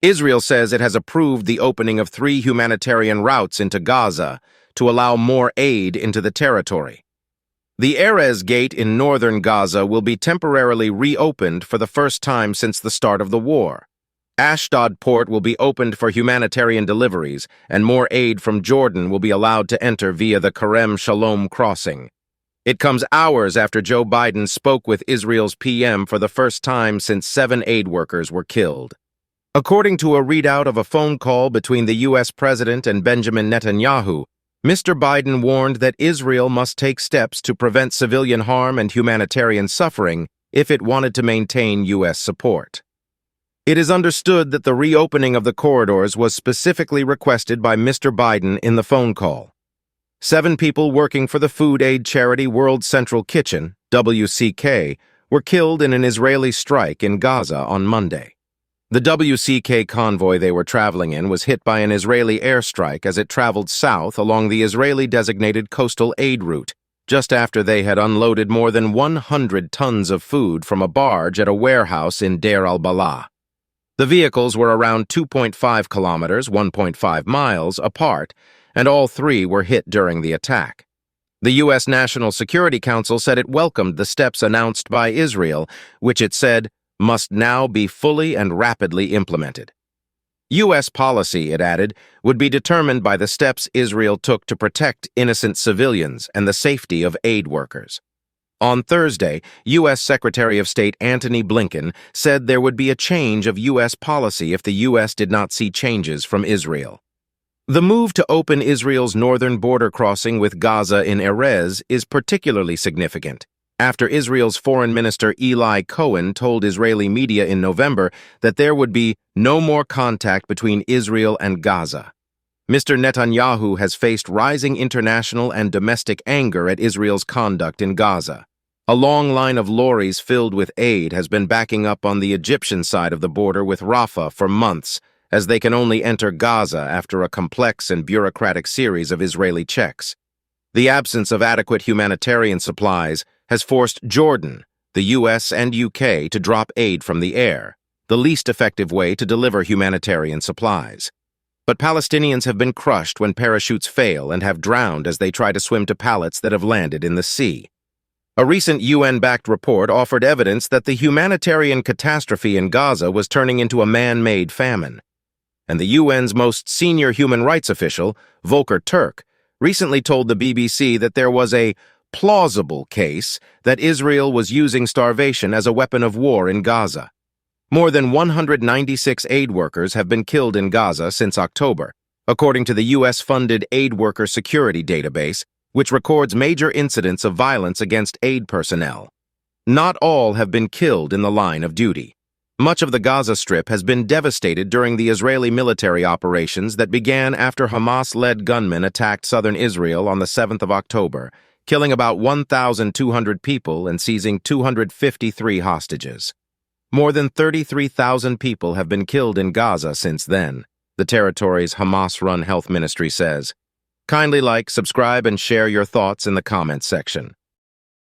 Israel says it has approved the opening of 3 humanitarian routes into Gaza to allow more aid into the territory. The Erez Gate in northern Gaza will be temporarily reopened for the first time since the start of the war. Ashdod Port will be opened for humanitarian deliveries, and more aid from Jordan will be allowed to enter via the Kerem Shalom Crossing. It comes hours after Joe Biden spoke with Israel's PM for the first time since 7 aid workers were killed. According to a readout of a phone call between the U.S. President and Benjamin Netanyahu, Mr. Biden warned that Israel must take steps to prevent civilian harm and humanitarian suffering if it wanted to maintain U.S. support. It is understood that the reopening of the corridors was specifically requested by Mr. Biden in the phone call. 7 people working for the food aid charity World Central Kitchen, WCK, were killed in an Israeli strike in Gaza on Monday. The WCK convoy they were traveling in was hit by an Israeli airstrike as it traveled south along the Israeli-designated coastal aid route, just after they had unloaded more than 100 tons of food from a barge at a warehouse in Deir al-Balah. The vehicles were around 2.5 kilometers, 1.5 miles, apart, and all 3 were hit during the attack. The U.S. National Security Council said it welcomed the steps announced by Israel, which it said must now be fully and rapidly implemented. U.S. policy, it added, would be determined by the steps Israel took to protect innocent civilians and the safety of aid workers. On Thursday, U.S. Secretary of State Antony Blinken said there would be a change of U.S. policy if the U.S. did not see changes from Israel. The move to open Israel's northern border crossing with Gaza in Erez is particularly significant, after Israel's Foreign Minister Eli Cohen told Israeli media in November that there would be no more contact between Israel and Gaza. Mr. Netanyahu has faced rising international and domestic anger at Israel's conduct in Gaza. A long line of lorries filled with aid has been backing up on the Egyptian side of the border with Rafah for months, as they can only enter Gaza after a complex and bureaucratic series of Israeli checks. The absence of adequate humanitarian supplies has forced Jordan, the U.S. and U.K. to drop aid from the air, the least effective way to deliver humanitarian supplies. But Palestinians have been crushed when parachutes fail and have drowned as they try to swim to pallets that have landed in the sea. A recent UN-backed report offered evidence that the humanitarian catastrophe in Gaza was turning into a man-made famine. And the UN's most senior human rights official, Volker Turk, recently told the BBC that there was a plausible case that Israel was using starvation as a weapon of war in Gaza. More than 196 aid workers have been killed in Gaza since October, according to the U.S.-funded Aid Worker Security Database, which records major incidents of violence against aid personnel. Not all have been killed in the line of duty. Much of the Gaza Strip has been devastated during the Israeli military operations that began after Hamas-led gunmen attacked southern Israel on the 7th of October, killing about 1,200 people and seizing 253 hostages. More than 33,000 people have been killed in Gaza since then, the territory's Hamas-run health ministry says. Kindly like, subscribe, and share your thoughts in the comments section.